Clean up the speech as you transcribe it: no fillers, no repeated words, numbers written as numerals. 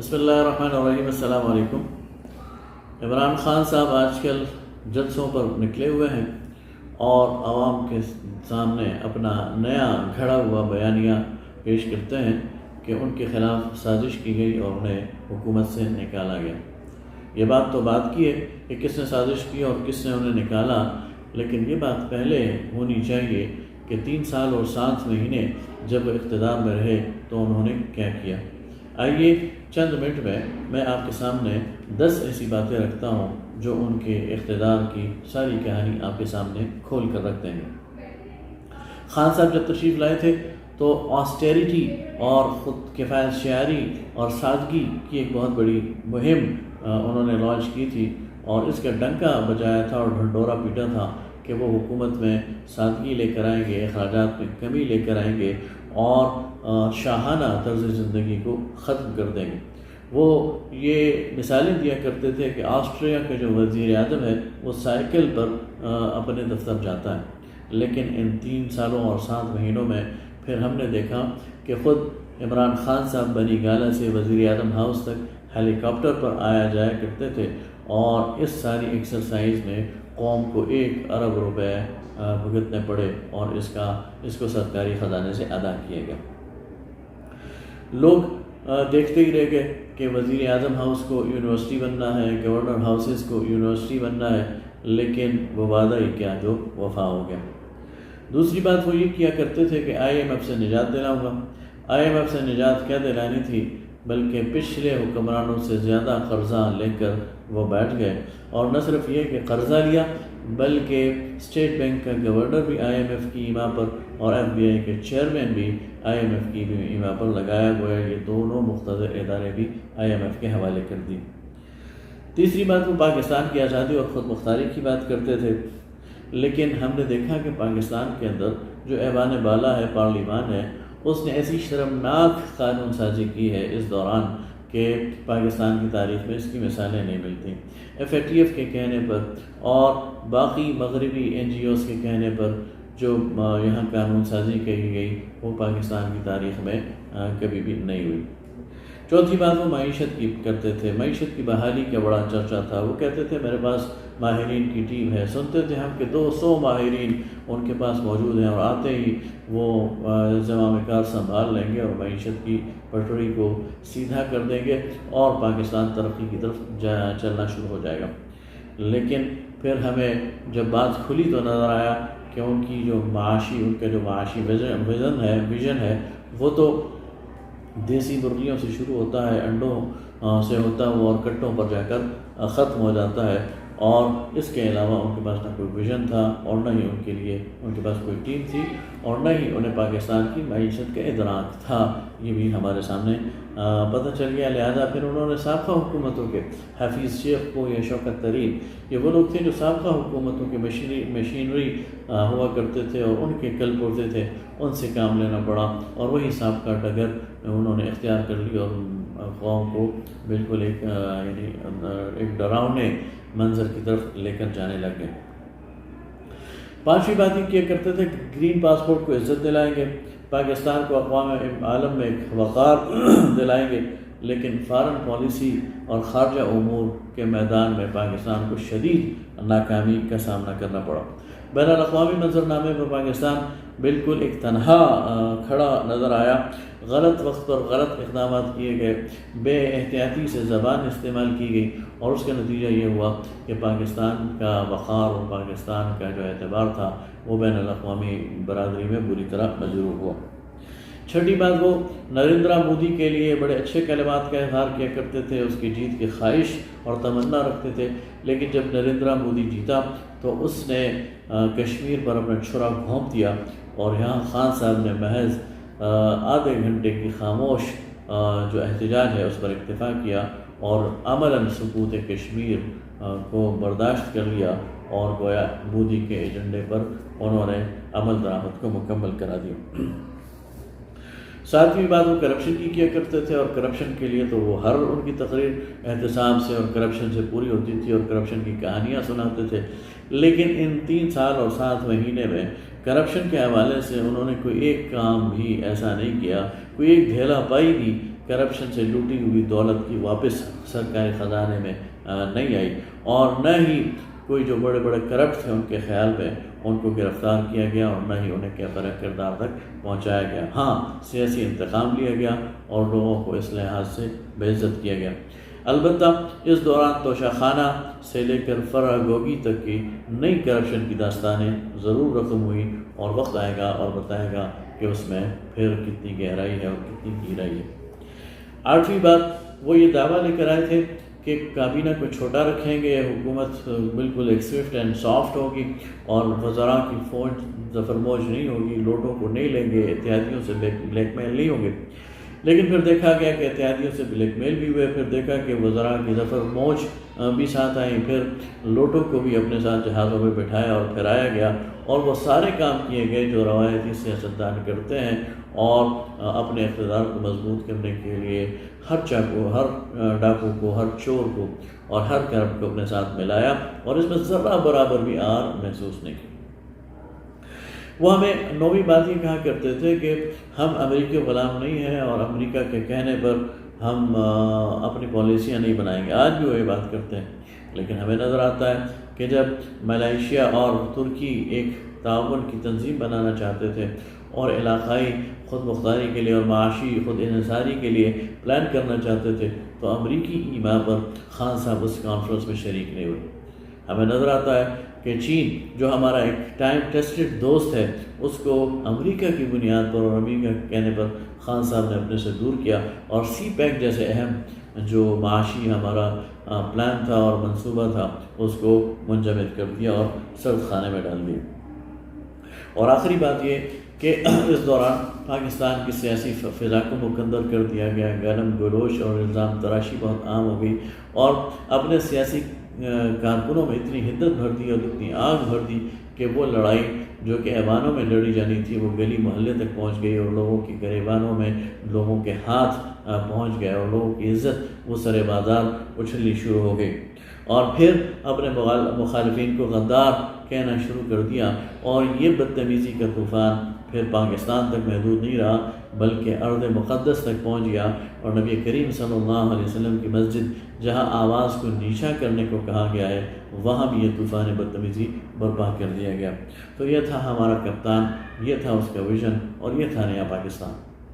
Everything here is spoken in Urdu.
بسم اللہ الرحمن الرحیم۔ السلام علیکم۔ عمران خان صاحب آج کل جلسوں پر نکلے ہوئے ہیں اور عوام کے سامنے اپنا نیا گھڑا ہوا بیانیہ پیش کرتے ہیں کہ ان کے خلاف سازش کی گئی اور انہیں حکومت سے نکالا گیا۔ یہ بات تو بات کی ہے کہ کس نے سازش کی اور کس نے انہیں نکالا، لیکن یہ بات پہلے ہونی چاہیے کہ 3 سال اور 7 مہینے جب وہ اقتدار میں رہے تو انہوں نے کیا کیا۔ آئیے چند منٹ میں میں آپ کے سامنے 10 ایسی باتیں رکھتا ہوں جو ان کے اقتدار کی ساری کہانی آپ کے سامنے کھول کر رکھ دیں گے۔ خان صاحب جب تشریف لائے تھے تو آسٹیریٹی اور خود کفایت شعاری اور سادگی کی ایک بہت بڑی مہم انہوں نے لانچ کی تھی اور اس کا ڈنکا بجایا تھا اور ڈھنڈورا پیٹا تھا کہ وہ حکومت میں سادگی لے کر آئیں گے، اخراجات میں کمی لے کر آئیں گے اور شاہانہ طرز زندگی کو ختم کر دیں گے۔ وہ یہ مثالیں دیا کرتے تھے کہ آسٹریا کا جو وزیر اعظم ہے وہ سائیکل پر اپنے دفتر جاتا ہے، لیکن ان 3 سالوں اور 7 مہینوں میں پھر ہم نے دیکھا کہ خود عمران خان صاحب بنی گالہ سے وزیر اعظم ہاؤس تک ہیلی کاپٹر پر آیا جایا کرتے تھے اور اس ساری ایکسرسائز میں قوم کو 1 ارب روپے بھگتنے پڑے اور اس کو سرکاری خزانے سے ادا کیا گیا۔ لوگ دیکھتے ہی رہ گئے کہ وزیر اعظم ہاؤس کو یونیورسٹی بننا ہے، گورنر ہاؤسز کو یونیورسٹی بننا ہے، لیکن وہ وعدہ ہی کیا جو وفا ہو گیا۔ دوسری بات وہ یہ کیا کرتے تھے کہ IMF سے نجات دلاؤں گا۔ IMF سے نجات کیا دلانی تھی، بلکہ پچھلے حکمرانوں سے زیادہ قرضہ لے کر وہ بیٹھ گئے، اور نہ صرف یہ کہ قرضہ لیا بلکہ اسٹیٹ بینک کا گورنر بھی IMF کی ایما پر اور FBI کے چیئرمین بھی IMF کی بھی ایما پر لگایا گیا۔ یہ دونوں مقتدر ادارے بھی IMF کے حوالے کر دی۔ تیسری بات وہ پاکستان کی آزادی اور خود مختاری کی بات کرتے تھے، لیکن ہم نے دیکھا کہ پاکستان کے اندر جو ایوان بالا ہے، پارلیمان ہے، اس نے ایسی شرمناک قانون سازی کی ہے اس دوران کہ پاکستان کی تاریخ میں اس کی مثالیں نہیں ملتی۔ FATF کے کہنے پر اور باقی مغربی NGOs کے کہنے پر جو یہاں قانون سازی کی گئی وہ پاکستان کی تاریخ میں کبھی بھی نہیں ہوئی۔ چوتھی بات وہ معیشت کی کرتے تھے، معیشت کی بحالی کا بڑا چرچا تھا۔ وہ کہتے تھے میرے پاس ماہرین کی ٹیم ہے، سنتے تھے ہم کہ 200 ماہرین ان کے پاس موجود ہیں اور آتے ہی وہ زمام کار سنبھال لیں گے اور معیشت کی پٹڑی کو سیدھا کر دیں گے اور پاکستان ترقی کی طرف چلنا شروع ہو جائے گا۔ لیکن پھر ہمیں جب بات کھلی تو نظر آیا کہ ان کا جو معاشی ویژن ہے وہ تو دیسی مرغیوں سے شروع ہوتا ہے، انڈوں سے ہوتا ہے اور کٹوں پر جا کر ختم ہو جاتا ہے، اور اس کے علاوہ ان کے پاس نہ کوئی ویژن تھا اور نہ ہی ان کے پاس کوئی ٹیم تھی اور نہ ہی انہیں پاکستان کی معیشت کا ادراک تھا۔ یہ بھی ہمارے سامنے پتہ چل گیا۔ لہذا پھر انہوں نے سابقہ حکومتوں کے حفیظ شیخ کو یا شوکت ترین، یہ وہ لوگ تھے جو سابقہ حکومتوں کے مشینری ہوا کرتے تھے اور ان کے کل پڑتے تھے، ان سے کام لینا پڑا اور وہی سابقہ ڈگر انہوں نے اختیار کر لی اور قوم کو بالکل ایک ڈراؤنے منظر کی طرف لے کر جانے لگ گئے۔ 5ویں بات یہ کیا کرتے تھے کہ گرین پاسپورٹ کو عزت دلائیں گے، پاکستان کو اقوام عالم میں ایک وقار دلائیں گے، لیکن فارن پالیسی اور خارجہ امور کے میدان میں پاکستان کو شدید ناکامی کا سامنا کرنا پڑا۔ بین الاقوامی منظرنامے پر پاکستان بالکل ایک تنہا کھڑا نظر آیا، غلط وقت پر غلط اقدامات کیے گئے، بے احتیاطی سے زبان استعمال کی گئی اور اس کا نتیجہ یہ ہوا کہ پاکستان کا وقار اور پاکستان کا جو اعتبار تھا وہ بین الاقوامی برادری میں بری طرح مجروح ہوا۔ 6ٹھی بات وہ نریندرا مودی کے لیے بڑے اچھے کلمات کا اظہار کیا کرتے تھے، اس کی جیت کی خواہش اور تمنا رکھتے تھے، لیکن جب نریندرا مودی جیتا تو اس نے کشمیر پر اپنا چھرا گھونپ دیا اور یہاں خان صاحب نے محض آدھے گھنٹے کی خاموش جو احتجاج ہے اس پر اکتفا کیا اور عملاً سقوط کشمیر کو برداشت کر لیا اور گویا مودی کے ایجنڈے پر انہوں نے عمل درآمد کو مکمل کرا دیا۔ 7ویں بات وہ کرپشن کی کیا کرتے تھے اور کرپشن کے لیے تو وہ ہر ان کی تقریر احتساب سے اور کرپشن سے پوری ہوتی تھی اور کرپشن کی کہانیاں سناتے تھے، لیکن ان 3 سال اور 7 مہینے میں کرپشن کے حوالے سے انہوں نے کوئی ایک کام بھی ایسا نہیں کیا، کوئی ایک ڈھیلا پائی بھی کرپشن سے لوٹی ہوئی دولت کی واپس سرکاری خزانے میں نہیں آئی، اور نہ ہی کوئی جو بڑے بڑے کرپٹ تھے ان کے خیال میں ان کو گرفتار کیا گیا، اور نہ ہی انہیں کیا برا کردار تک پہنچایا گیا۔ ہاں، سیاسی انتقام لیا گیا اور لوگوں کو اس لحاظ سے بے عزت کیا گیا۔ البتہ اس دوران توشہ خانہ سے لے کر فرع گوگی تک کی نئی کرپشن کی داستانیں ضرور رقم ہوئی، اور وقت آئے گا اور بتائے گا کہ اس میں پھر کتنی گہرائی ہے اور کتنی گہرائی ہے۔ آٹھویں بات، وہ یہ دعویٰ لے کر آئے تھے کہ کابینہ کو چھوٹا رکھیں گے، حکومت بالکل ایک سوئفٹ اینڈ سافٹ ہوگی، اور وزراء کی فوج ظفر موج نہیں ہوگی، لوٹوں کو نہیں لیں گے، اتحادیوں سے بلیک میل نہیں ہوں گے۔ لیکن پھر دیکھا گیا کہ اتحادیوں سے بلیک میل بھی ہوئے، پھر دیکھا کہ وزراء کی ظفر موج بھی ساتھ آئیں، پھر لوٹوں کو بھی اپنے ساتھ جہازوں میں بٹھایا اور پھرایا گیا، اور وہ سارے کام کیے گئے جو روایتی سیاستدان کرتے ہیں، اور اپنے اقتدار کو مضبوط کرنے کے لیے ہر چاقو، ہر ڈاکو کو، ہر چور کو اور ہر کرپٹ کو اپنے ساتھ ملایا، اور اس میں ذرہ برابر بھی آر محسوس نہیں کی۔ وہ ہمیں نویں بات یہ کہا کرتے تھے کہ ہم امریکی غلام نہیں ہیں، اور امریکہ کے کہنے پر ہم اپنی پالیسیاں نہیں بنائیں گے۔ آج بھی وہ یہ بات کرتے ہیں، لیکن ہمیں نظر آتا ہے کہ جب ملائیشیا اور ترکی ایک تعاون کی تنظیم بنانا چاہتے تھے اور علاقائی خود مختاری کے لیے اور معاشی خود انحصاری کے لیے پلان کرنا چاہتے تھے، تو امریکی ایما پر خان صاحب اس کانفرنس میں شریک نہیں ہوئے۔ ہمیں نظر آتا ہے کہ چین جو ہمارا ایک ٹائم ٹیسٹڈ دوست ہے، اس کو امریکہ کی بنیاد پر اور امریکہ کے کہنے پر خان صاحب نے اپنے سے دور کیا، اور سی پیک جیسے اہم جو معاشی ہمارا پلان تھا اور منصوبہ تھا اس کو منجمد کر دیا اور سرد خانے میں ڈال دیا۔ اور آخری بات یہ کہ اس دوران پاکستان کی سیاسی فضا کو مکدر کر دیا گیا، گرم گلوچ اور الزام تراشی بہت عام ہو گئی، اور اپنے سیاسی کارکنوں میں اتنی حدت بھر دی اور اتنی آگ بھر دی کہ وہ لڑائی جو کہ ایوانوں میں لڑی جانی تھی وہ گلی محلے تک پہنچ گئی، اور لوگوں کی گریبانوں میں لوگوں کے ہاتھ پہنچ گئے، اور لوگوں کی عزت وہ سر بازار اچھلنی شروع ہو گئی، اور پھر اپنے مخالفین کو غدار کہنا شروع کر دیا، اور یہ بدتمیزی کا طوفان پھر پاکستان تک محدود نہیں رہا بلکہ ارض مقدس تک پہنچ گیا، اور نبی کریم صلی اللہ علیہ وسلم کی مسجد جہاں آواز کو نیچا کرنے کو کہا گیا ہے وہاں بھی یہ طوفان بدتمیزی برپا کر دیا گیا۔ تو یہ تھا ہمارا کپتان، یہ تھا اس کا ویژن، اور یہ تھا نیا پاکستان۔